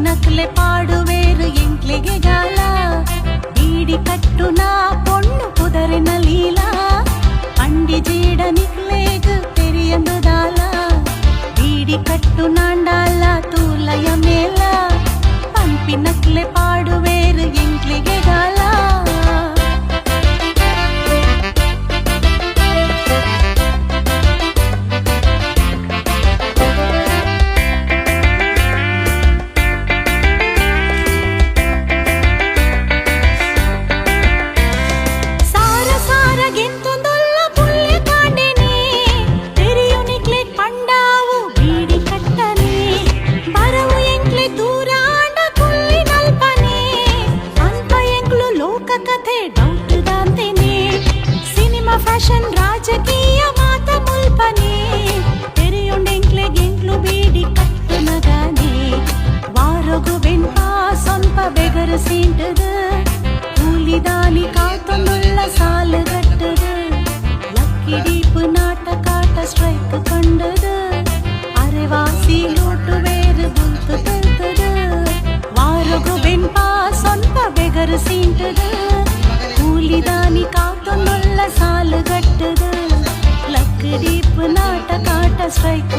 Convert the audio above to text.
ನಕ್ಲೆ ಪಾಡುವೇರು ಎಂಕ್ಲೆಗೆ ಗಾಲ ಬೀಡಿ ಕಟ್ಟು ನಾ ಪೊಣ್ಣು ಕುದರೆನ ಲೀಲ ಅಂಡಿ ಜೀಡ ನಿಕ್ಲೆಗ್ ತೆರಿಯಂದುದಾಲ ಬೀಡಿ ಕಟ್ಟು ನಾಂಡಾಲ ತೂಲಯ ಮೇಲ ಪಂಪಿ ನಕ್ಲೆ ಪಾಡುವೇರು ಎಂಕ್ಲೆಗೆ ಗಾಲ ಫ್ಯಾಷನ್ ರಾಜಕೀಯ ಮಾತ ಮುಲ್ಪನೆ ತೆರೆಯುಂಡೆಂಕ್ಲೆಗೆಂಕ್ಲು ಬೀಡಿ ಕಟ್ಟು ನಗಾನೆ ವಾರಗು ಬೆಂಪ ಸೊಂಪ ಬೆಗರು ಸೀಂಟದು ಕೂಲಿದಾನಿ ಕಾತೊಂದುಳ್ಳ ಸಾಲು ಗಟ್ಟದು ಲಕ್ಕಿಡೀಪು ನಾಟಕಾಟ ಸ್ಟ್ರೈಕ್ ಕಂಡದು ಅರೆವಾಸಿ ಲೂಟು ಬೇರು ಗುಂತು ತಲ್ತದು ವಾರಗು ಬೆಂಪ ಸೊಂಪ ಬೆಗರು ಸೀಂಟದು ಕೂಲಿದಾನಿ ಕಾತೊಂದುಳ್ಳ ಸಾಲು ಗಟ್ಟದು ಲಕ್ಕಡೀಪು ನಾಟಕಾಟ ಸ್ಟ್ರೈಕ್